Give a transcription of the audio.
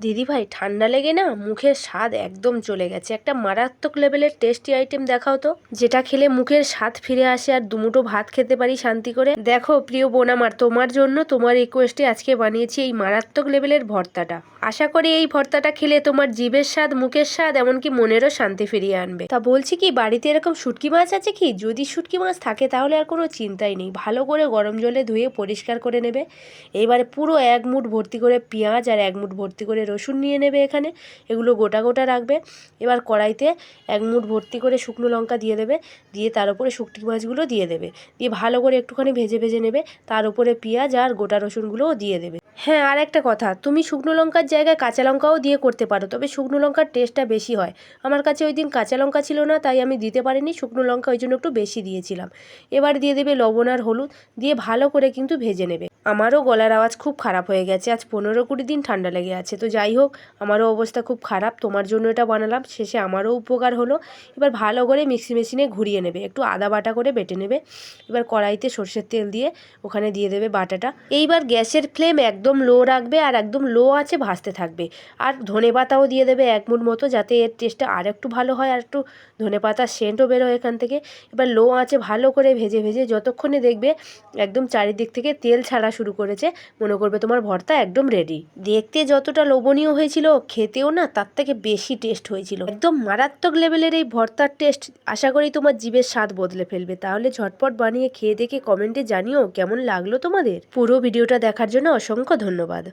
দিদিভাই ঠান্ডা লেগে না মুখের স্বাদ একদম চলে গেছে। একটা মারাত্মক লেভেলের টেস্টি আইটেম দেখাও তো, যেটা খেলে মুখের স্বাদ ফিরে আসে আর দুমুঠো ভাত খেতে পারি শান্তি করে। দেখো প্রিয় বোন আমার, তোমার জন্য তোমার রিকোয়েস্টে আজকে বানিয়েছি এই মারাত্মক লেভেলের ভর্তাটা। আশা করি এই ভর্তাটা খেলে তোমার জিভের স্বাদ, মুখের স্বাদ, এমনকি মনেরও শান্তি ফিরিয়ে আনবে। তা বলছি কি, বাড়িতে এরকম শুটকি মাছ আছে কি? যদি শুটকি মাছ থাকে তাহলে আর কোনো চিন্তাই নেই, ভালো করে গরম জলে ধুয়ে পরিষ্কার করে নেবে। এবারে পুরো এক মুঠ ভর্তি করে পেঁয়াজ আর এক মুঠ ভর্তি করে রসুন নিয়ে নেবে এখানে, এগুলো গোটা গোটা রাখবে। এবার কড়াইতে এক মুঠ ভর্তি করে শুকনো লঙ্কা দিয়ে দেবে, দিয়ে তার উপরে শুটকি মাছগুলো দিয়ে দেবে, দিয়ে ভালো করে একটুখানি ভেজে ভেজে নেবে। তার উপরে পেঁয়াজ আর গোটা রসুনগুলোও দিয়ে দেবে। হ্যাঁ, আর একটা কথা, তুমি শুকনো লঙ্কার জায়গায় কাঁচা লঙ্কাও দিয়ে করতে পারো, তবে শুকনো লঙ্কার টেস্টটা বেশি হয়। আমার কাছে ওই দিন কাঁচা লঙ্কা ছিল না, তাই আমি দিতে পারিনি, শুকনো লঙ্কা ওই জন্য একটু বেশি দিয়েছিলাম। এবার দিয়ে দেবে লবণ আর হলুদ, দিয়ে ভালো করে কিন্তু ভেজে নেবে। আমারও গলার আওয়াজ খুব খারাপ হয়ে গেছে, আজ 15-20 দিন ঠান্ডা লেগে আছে, তো যাই হোক আমারও অবস্থা খুব খারাপ, তোমার জন্য এটা বানালাম, শেষে আমারও উপকার হলো। এবার ভালো করে মিক্সি মেশিনে ঘুরিয়ে নেবে, একটু আদা বাটা করে বেটে নেবে। এবার কড়াইতে সর্ষের তেল দিয়ে ওখানে দিয়ে দেবে বাটাটা। এইবার গ্যাসের ফ্লেম একদম লো রাখবে আর একদম লো আঁচে ভাজতে থাকবে। আর ধনেপাতাও দিয়ে দেবে এক মুঠ মতো, যাতে এর টেস্টটা আর একটু ভালো হয়, আর একটু ধনেপাতার সেন্টও বেরোয় এখান থেকে। এবার লো আঁচে ভালো করে ভেজে ভেজে যতক্ষণে দেখবে একদম চারিদিক থেকে তেল ছাড়া শুরু করেছে, মনে করবে তোমার ভর্তা একদম রেডি। দেখতে যতটা লোভনীয় হয়েছিল, খেতেও না তার থেকে বেশি টেস্ট হয়েছিল। একদম মারাত্মক লেভেলের এই ভর্তার টেস্ট, আশা করি তোমার জিভের স্বাদ বদলে ফেলবে। তাহলে ঝটপট বানিয়ে খেয়ে দেখে কমেন্টে জানিও কেমন লাগলো তোমাদের। পুরো ভিডিওটা দেখার জন্য অসংখ্য ধন্যবাদ।